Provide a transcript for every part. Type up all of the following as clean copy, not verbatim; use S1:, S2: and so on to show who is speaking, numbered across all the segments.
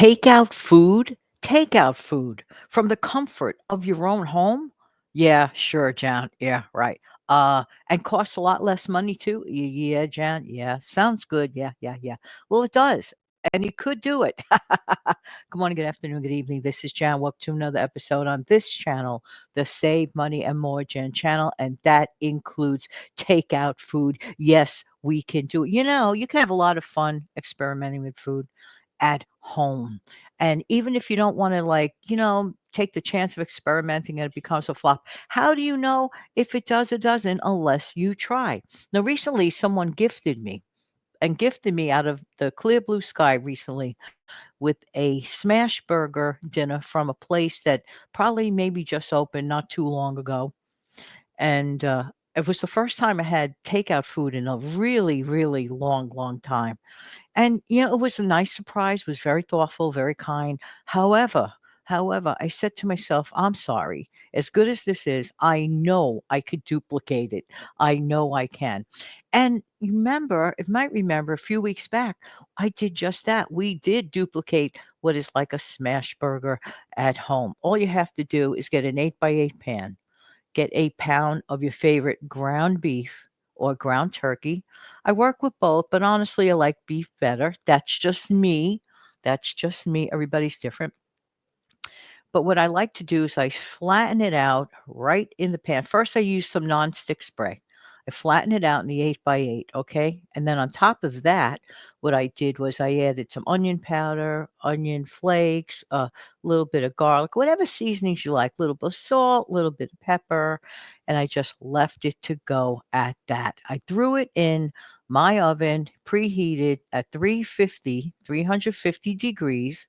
S1: Takeout food from the comfort of your own home? Yeah, sure, John. Yeah, right. And costs a lot less money too. Yeah, John. Yeah, sounds good. Yeah, yeah, yeah. Well, it does. And you could do it. Good morning, good afternoon, good evening. This is Jan. Welcome to another episode on this channel, the Save Money and More Jan channel. And that includes takeout food. Yes, we can do it. You can have a lot of fun experimenting with food at home. And even if you don't want to, take the chance of experimenting and it becomes a flop, how do you know if it does or doesn't unless you try? Now, recently, someone gifted me out of the clear blue sky recently with a smash burger dinner from a place that probably maybe just opened not too long ago. And it was the first time I had takeout food in a really, really long, long time. And, it was a nice surprise, was very thoughtful, very kind. However, I said to myself, I'm sorry. As good as this is, I know I could duplicate it. I know I can. And you might remember a few weeks back, I did just that. We did duplicate what is like a smash burger at home. All you have to do is get an 8x8 pan, get a pound of your favorite ground beef or ground turkey. I work with both, but honestly, I like beef better. That's just me. That's just me. Everybody's different. But what I like to do is I flatten it out right in the pan. First, I use some nonstick spray. I flatten it out in the 8x8, okay? And then on top of that, what I did was I added some onion powder, onion flakes, a little bit of garlic, whatever seasonings you like, a little bit of salt, a little bit of pepper, and I just left it to go at that. I threw it in my oven, preheated at 350 degrees.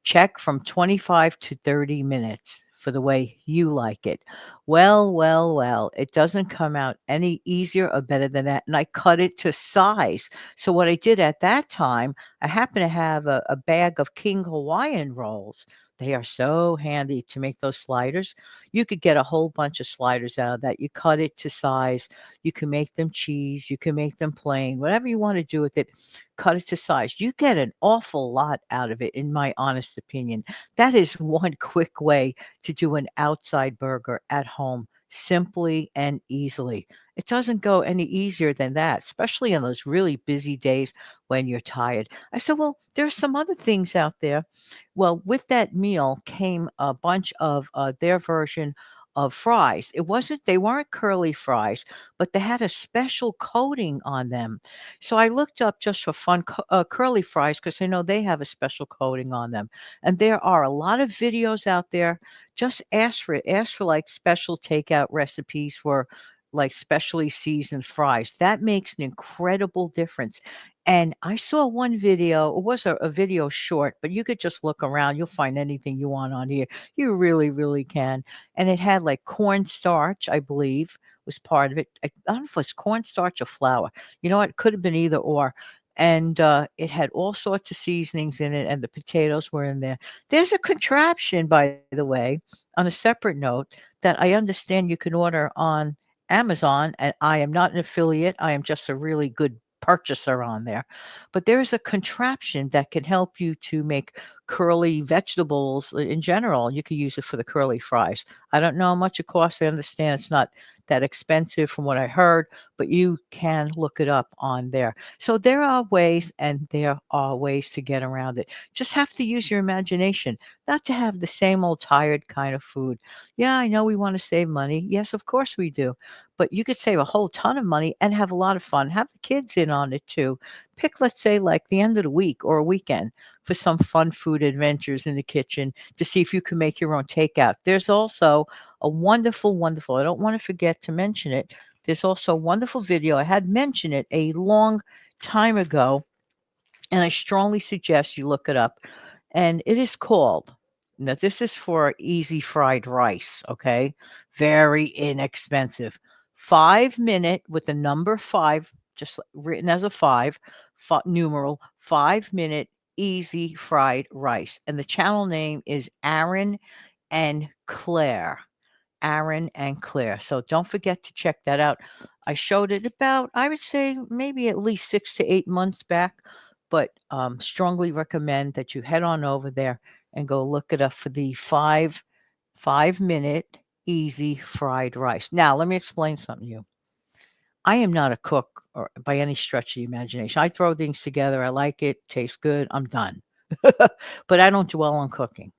S1: Check from 25 to 30 minutes for the way you like it. Well, it doesn't come out any easier or better than that. And I cut it to size. So, what I did at that time, I happen to have a bag of King Hawaiian rolls. They are so handy to make those sliders. You could get a whole bunch of sliders out of that. You cut it to size. You can make them cheese. You can make them plain, whatever you want to do with it, cut it to size. You get an awful lot out of it, in my honest opinion. That is one quick way to do an outside burger at home simply and easily. It doesn't go any easier than that, especially on those really busy days when you're tired. I said, well, there's some other things out there. Well, with that meal came a bunch of their version of fries. They weren't curly fries, but they had a special coating on them. So I looked up just for fun curly fries because I know they have a special coating on them. And there are a lot of videos out there. Just ask for it. Ask for like special takeout recipes for like specially seasoned fries. That makes an incredible difference. And I saw one video, it was a video short, but you could just look around. You'll find anything you want on here. You really, really can. And it had like cornstarch, I believe, was part of it. I don't know if it was cornstarch or flour. You know what? It could have been either or. And it had all sorts of seasonings in it, and the potatoes were in there. There's a contraption, by the way, on a separate note, that I understand you can order on Amazon. And I am not an affiliate, I am just a really good purchaser on there. But there's a contraption that can help you to make curly vegetables in general. You could use it for the curly fries. I don't know how much it costs. I understand it's not that expensive from what I heard, but you can look it up on there. So there are ways and there are ways to get around it. Just have to use your imagination, not to have the same old tired kind of food. Yeah, I know we want to save money. Yes, of course we do. But you could save a whole ton of money and have a lot of fun. Have the kids in on it too. Pick, let's say, like the end of the week or a weekend for some fun food adventures in the kitchen to see if you can make your own takeout. There's also a wonderful, I don't want to forget to mention it. There's also a wonderful video. I had mentioned it a long time ago, and I strongly suggest you look it up. And it is called, now this is for easy fried rice, okay? Very inexpensive. 5 minute with the number five, just written as a five, numeral, 5 minute easy fried rice. And the channel name is Aaron and Claire. Aaron and Claire. So don't forget to check that out. I showed it about, I would say, maybe at least 6 to 8 months back. but strongly recommend that you head on over there and go look it up for the 5-minute easy fried rice. Now, let me explain something to you. I am not a cook or by any stretch of the imagination. I throw things together. I like it, tastes good. I'm done. But I don't dwell on cooking.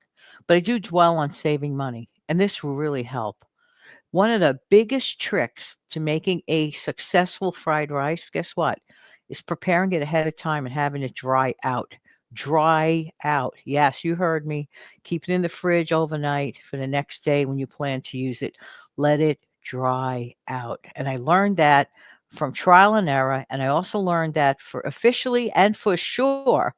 S1: But I do dwell on saving money, and this will really help. One of the biggest tricks to making a successful fried rice, guess what? Is preparing it ahead of time and having it dry out. Dry out. Yes, you heard me. Keep it in the fridge overnight for the next day when you plan to use it. Let it dry out. And I learned that from trial and error. And I also learned that for officially and for sure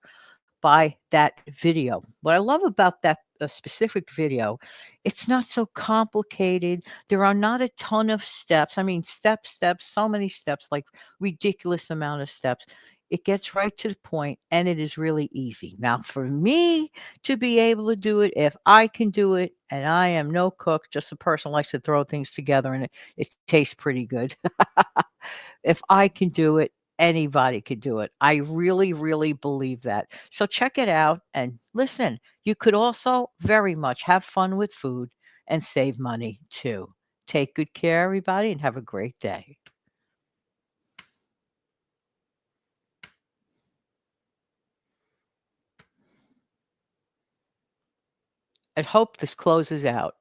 S1: by that video. What I love about that specific video, it's not so complicated. There are not a ton of steps. I mean, steps, so many steps, like ridiculous amount of steps. It gets right to the point and it is really easy. Now, for me to be able to do it, if I can do it, and I am no cook, just a person who likes to throw things together and it tastes pretty good. If I can do it, anybody could do it. I really, really believe that. So check it out and listen. You could also very much have fun with food and save money too. Take good care, everybody, and have a great day. I hope this closes out.